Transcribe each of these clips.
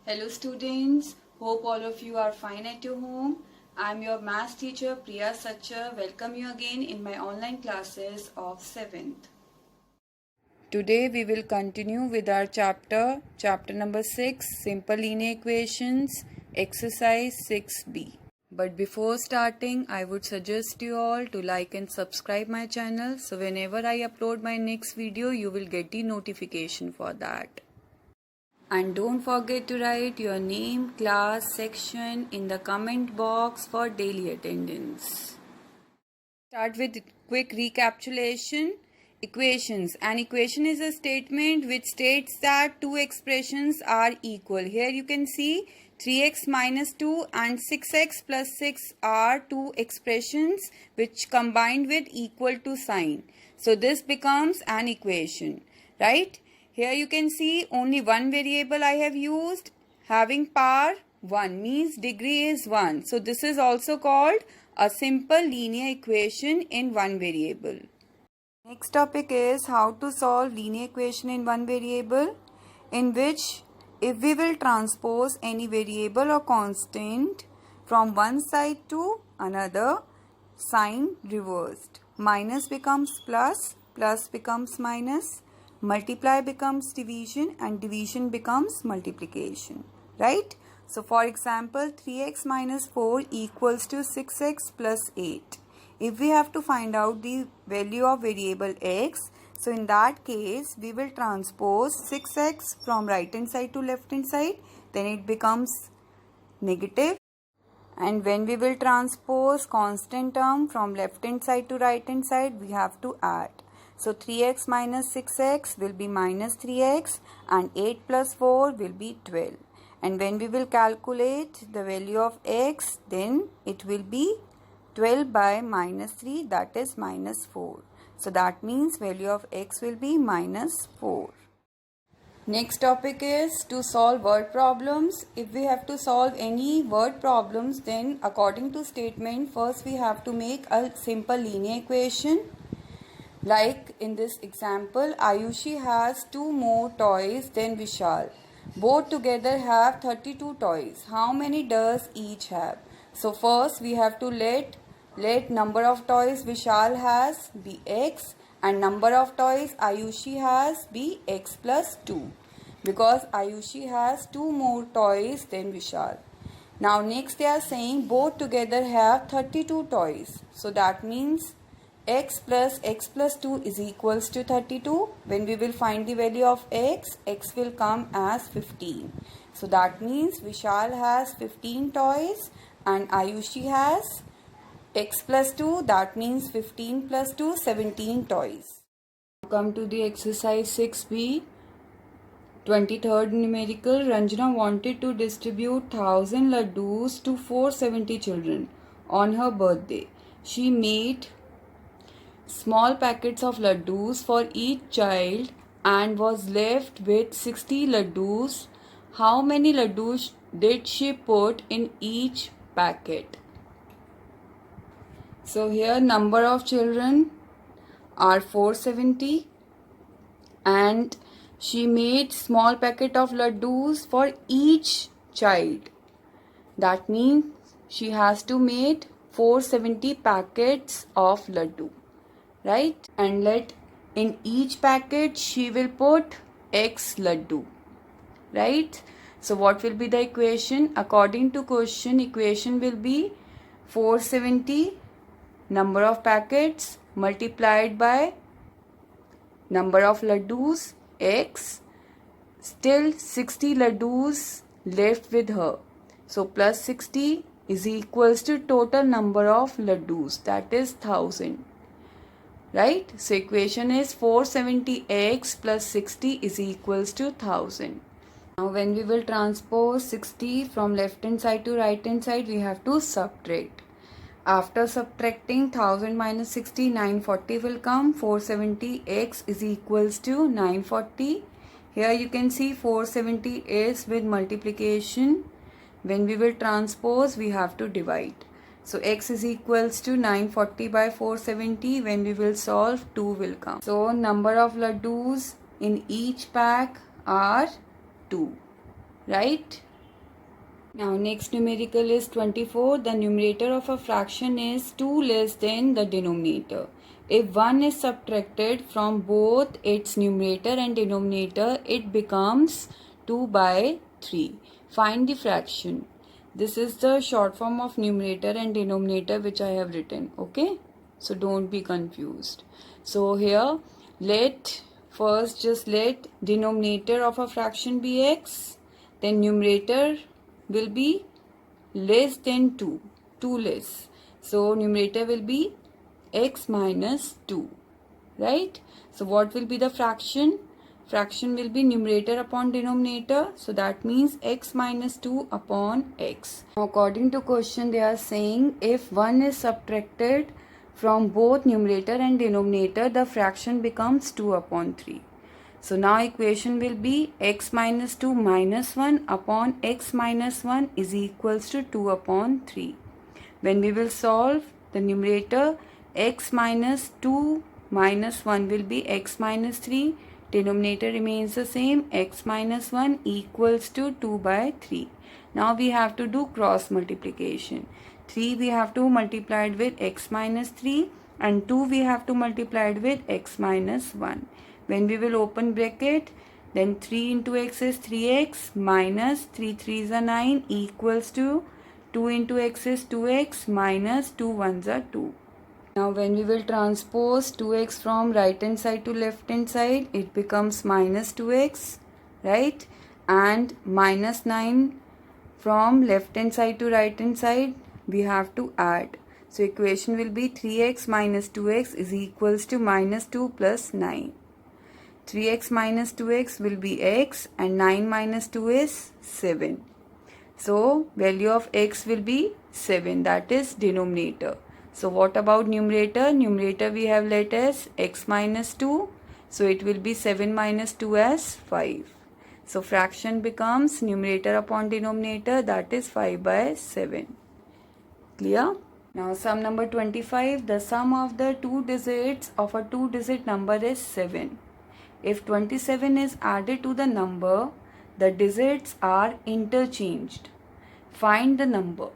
Hello students, hope all of you are fine at your home. I am your math teacher Priya Sachar. Welcome you again in my online classes of 7th. Today we will continue with our chapter number 6, Simple Linear Equations, exercise 6b. But before starting, I would suggest you all to like and subscribe my channel, so whenever I upload my next video, you will get the notification for that. And don't forget to write your name, class, section in the comment box for daily attendance. Start with quick recapitulation. Equations. An equation is a statement which states that two expressions are equal. Here you can see 3x minus 2 and 6x plus 6 are two expressions which combined with equal to sign. So this becomes an equation, right? Here you can see only one variable I have used, having power 1 means degree is 1. So this is also called a simple linear equation in one variable. Next topic is how to solve linear equation in one variable, in which if we will transpose any variable or constant from one side to another, sign reversed. Minus becomes plus, plus becomes minus. Multiply becomes division and division becomes multiplication, right? So for example, 3x minus 4 equals to 6x plus 8. If we have to find out the value of variable x, so in that case we will transpose 6x from right hand side to left hand side, then it becomes negative. And when we will transpose constant term from left hand side to right hand side, we have to add. So 3x minus 6x will be minus 3x and 8 plus 4 will be 12. And when we will calculate the value of x, then it will be 12 by minus 3, that is minus 4. So that means value of x will be minus 4. Next topic is to solve word problems. If we have to solve any word problems, then according to statement, first we have to make a simple linear equation. Like in this example, Ayushi has 2 more toys than Vishal. Both together have 32 toys. How many does each have? So first we have to let number of toys Vishal has be x and number of toys Ayushi has be x plus 2. Because Ayushi has 2 more toys than Vishal. Now next they are saying both together have 32 toys. So that means x plus 2 is equals to 32. When we will find the value of x will come as 15. So that means Vishal has 15 toys and Ayushi has x plus 2, that means 15 plus 2, 17 toys. Come to the exercise 6b. 23rd numerical. Ranjana wanted to distribute 1000 laddus to 470 children on her birthday. She made small packets of laddus for each child and was left with 60 laddus. How many laddus did she put in each packet? So here number of children are 470 and she made small packet of laddus for each child. That means she has to make 470 packets of laddu. Right? And let in each packet she will put x laddu. Right? So what will be the equation? According to question, equation will be 470 number of packets multiplied by number of laddus x, still 60 laddus left with her. So plus 60 is equals to total number of laddus, that is 1000. Right? So equation is 470x plus 60 is equals to 1000. Now when we will transpose 60 from left hand side to right hand side, we have to subtract. After subtracting 1000 minus 60, 940 will come. 470x is equals to 940. Here you can see 470 is with multiplication. When we will transpose, we have to divide. So x is equals to 940 by 470. When we will solve, 2 will come. So number of laddus in each pack are 2. Right? Now next numerical is 24. The numerator of a fraction is 2 less than the denominator. If 1 is subtracted from both its numerator and denominator, it becomes 2 by 3. Find the fraction. This is the short form of numerator and denominator which I have written. Okay? So don't be confused. So here let denominator of a fraction be x, then numerator will be less than 2, 2 less. So numerator will be x minus 2, right? So what will be the fraction? Fraction will be numerator upon denominator. So that means x minus 2 upon x. Now according to question they are saying if 1 is subtracted from both numerator and denominator, the fraction becomes 2 upon 3. So now equation will be x minus 2 minus 1 upon x minus 1 is equals to 2 upon 3. When we will solve the numerator, x minus 2 minus 1 will be x minus 3. Denominator remains the same, x minus 1 equals to 2 by 3. Now we have to do cross multiplication. 3 we have to multiply it with x minus 3 and 2 we have to multiply it with x minus 1. When we will open bracket, then 3 into x is 3x minus 3 3s are 9 equals to 2 into x is 2x minus 2 1s are 2. Now when we will transpose 2x from right hand side to left hand side, it becomes minus 2x, right? And minus 9 from left hand side to right hand side, we have to add. So equation will be 3x minus 2x is equals to minus 2 plus 9. 3x minus 2x will be x and 9 minus 2 is 7. So value of x will be 7, that is denominator. So what about numerator? Numerator we have let as x minus 2. So it will be 7 minus 2 as 5. So fraction becomes numerator upon denominator, that is 5 by 7. Clear? Now sum number 25. The sum of the two digits of a two-digit number is 7. If 27 is added to the number, the digits are interchanged. Find the number.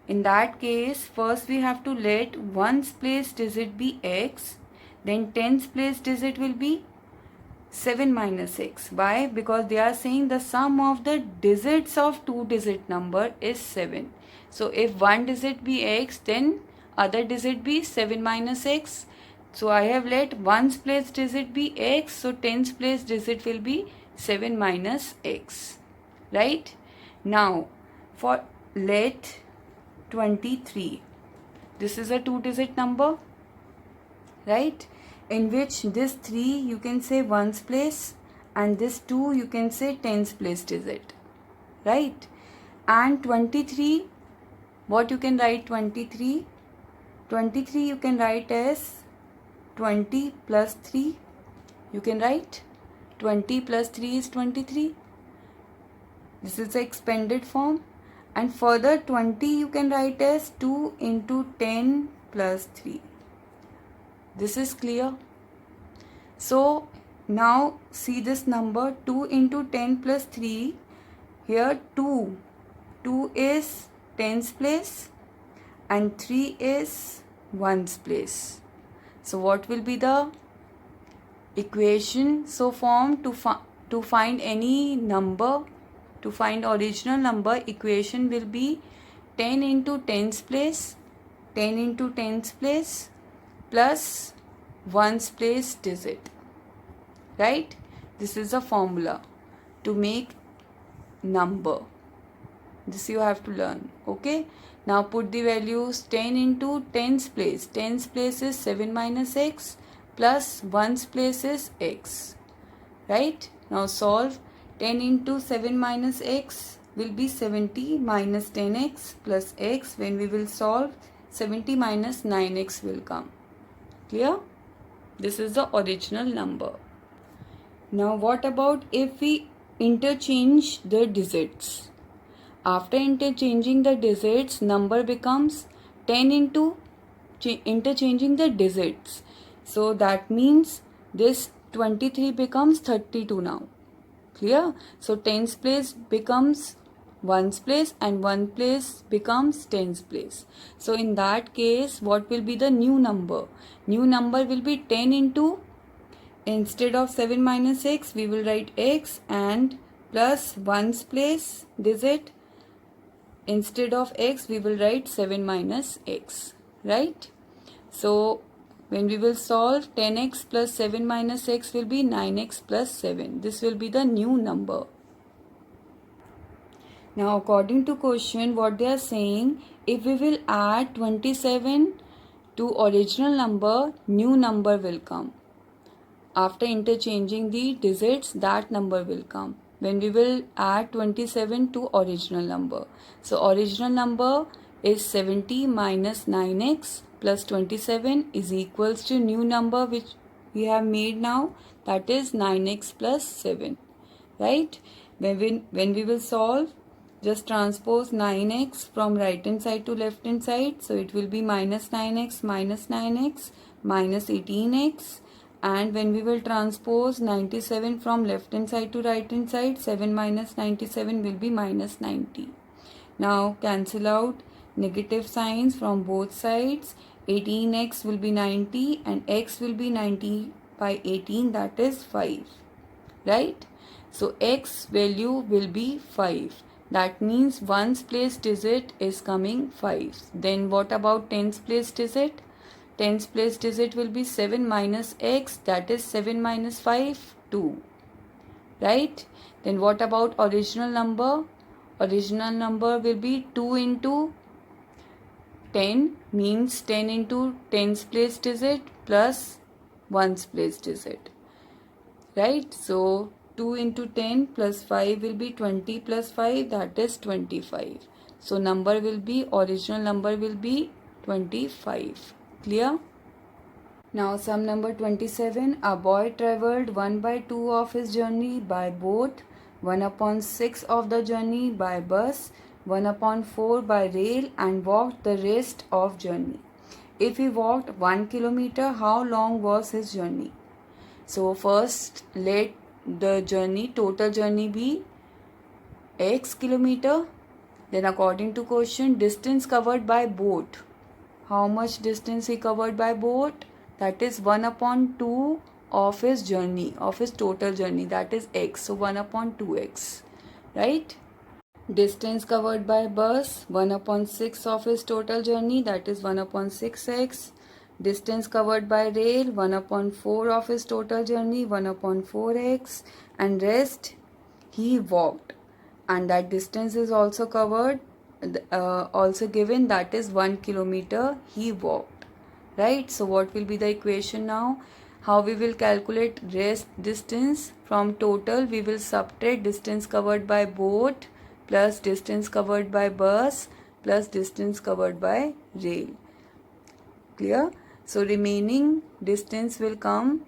In that case, first we have to let ones place digit be x, then tens place digit will be 7 minus x. Why? Because they are saying the sum of the digits of two-digit number is 7. So if one digit be x, then other digit be 7 minus x. So I have let ones place digit be x, so tens place digit will be 7 minus x, right? Now for let 23, this is a two-digit number, right? In which this 3 you can say ones place and this 2 you can say tens place digit, right? And 23, what you can write 23? 23 you can write as 20 plus 3, you can write 20 plus 3 is 23. This is the expanded form. And further 20 you can write as 2 into 10 plus 3. This is clear. So now see this number 2 into 10 plus 3. Here 2 is tens place and 3 is ones place. So what will be the equation so formed to find any number, to find original number? Equation will be 10 into tens place, 10 into tens place plus ones place digit, right? This is a formula to make number. This you have to learn, okay? Now put the values 10 into tens place. Tens place is 7 minus x plus ones place is x, right? Now solve. 10 into 7 minus x will be 70 minus 10x plus x. When we will solve, 70 minus 9x will come. Clear? This is the original number. Now what about if we interchange the digits? After interchanging the digits, number becomes 10 into interchanging the digits. So that means this 23 becomes 32 now. Clear? So tens place becomes ones place and one place becomes tens place. So in that case, what will be the new number? New number will be 10 into, instead of 7 minus x, we will write x and plus ones place digit. Instead of x, we will write 7 minus x, right? So when we will solve, 10x plus 7 minus x will be 9x plus 7. This will be the new number. Now according to question, what they are saying, if we will add 27 to original number, new number will come. After interchanging the digits, that number will come. When we will add 27 to original number. So original number is 70 minus 9x plus 27 is equals to new number which we have made now, that is 9x plus 7, right? When we will solve, just transpose 9x from right hand side to left hand side. So it will be minus 9x minus 9x minus 18x. And when we will transpose 97 from left hand side to right hand side, 7 minus 97 will be minus 90. Now cancel out negative signs from both sides. 18x will be 90 and x will be 90 by 18, that is 5. Right? So x value will be 5. That means ones place digit is coming 5. Then what about tens place digit? Tens place digit will be 7 minus x, that is 7 minus 5, 2. Right? Then what about original number? Original number will be 2 into 10, means 10 into tens place digit plus ones place digit. Right? So 2 into 10 plus 5 will be 20 plus 5, that is 25. So number will be, original number will be 25. Clear? Now sum number 27. A boy travelled 1/2 of his journey by boat, 1/6 of the journey by bus, 1/4 by rail, and walked the rest of journey. If he walked 1 kilometer, how long was his journey? So first let the journey, total journey be x kilometer. Then according to question, distance covered by boat. How much distance he covered by boat? That is 1/2 of his journey, of his total journey, that is x. So 1/2x, right? Distance covered by bus, 1/6 of his total journey, that is 1/6x. Distance covered by rail, 1/4 of his total journey, 1/4x. And rest he walked, and that distance is also covered, also given, that is 1 kilometer he walked, right? So what will be the equation now? How we will calculate rest distance? From total we will subtract distance covered by boat plus distance covered by bus plus distance covered by rail. Clear? So remaining distance will come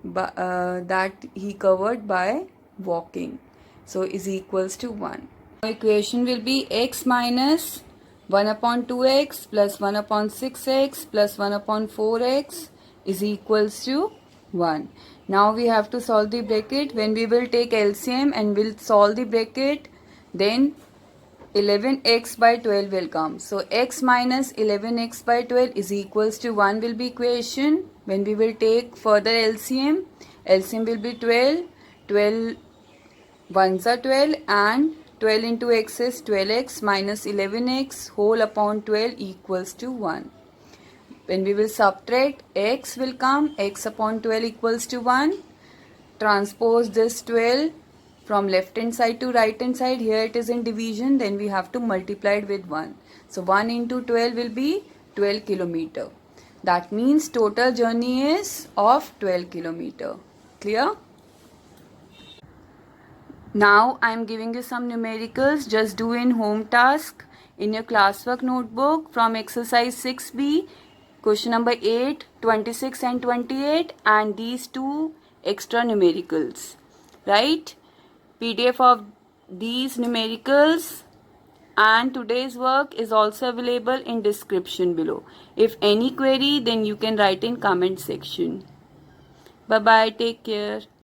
that he covered by walking, so is equals to 1. Equation will be x minus 1/2x plus 1/6x plus 1/4x is equals to 1. Now we have to solve the bracket. When we will take LCM and will solve the bracket, then 11x by 12 will come. So x minus 11x by 12 is equals to 1 will be equation. When we will take further LCM, LCM will be 12. 12 ones are 12 and 12 into x is 12x minus 11x whole upon 12 equals to 1. When we will subtract, x will come, x upon 12 equals to 1. Transpose this 12 from left hand side to right hand side. Here it is in division, then we have to multiply it with 1. So 1 into 12 will be 12 kilometer. That means total journey is of 12 kilometer. Clear? Now I am giving you some numericals. Just do in home task in your classwork notebook from exercise 6B, question number 8, 26 and 28, and these two extra numericals. Right? PDF of these numericals and today's work is also available in description below. If any query, then you can write in comment section. Bye bye. Take care.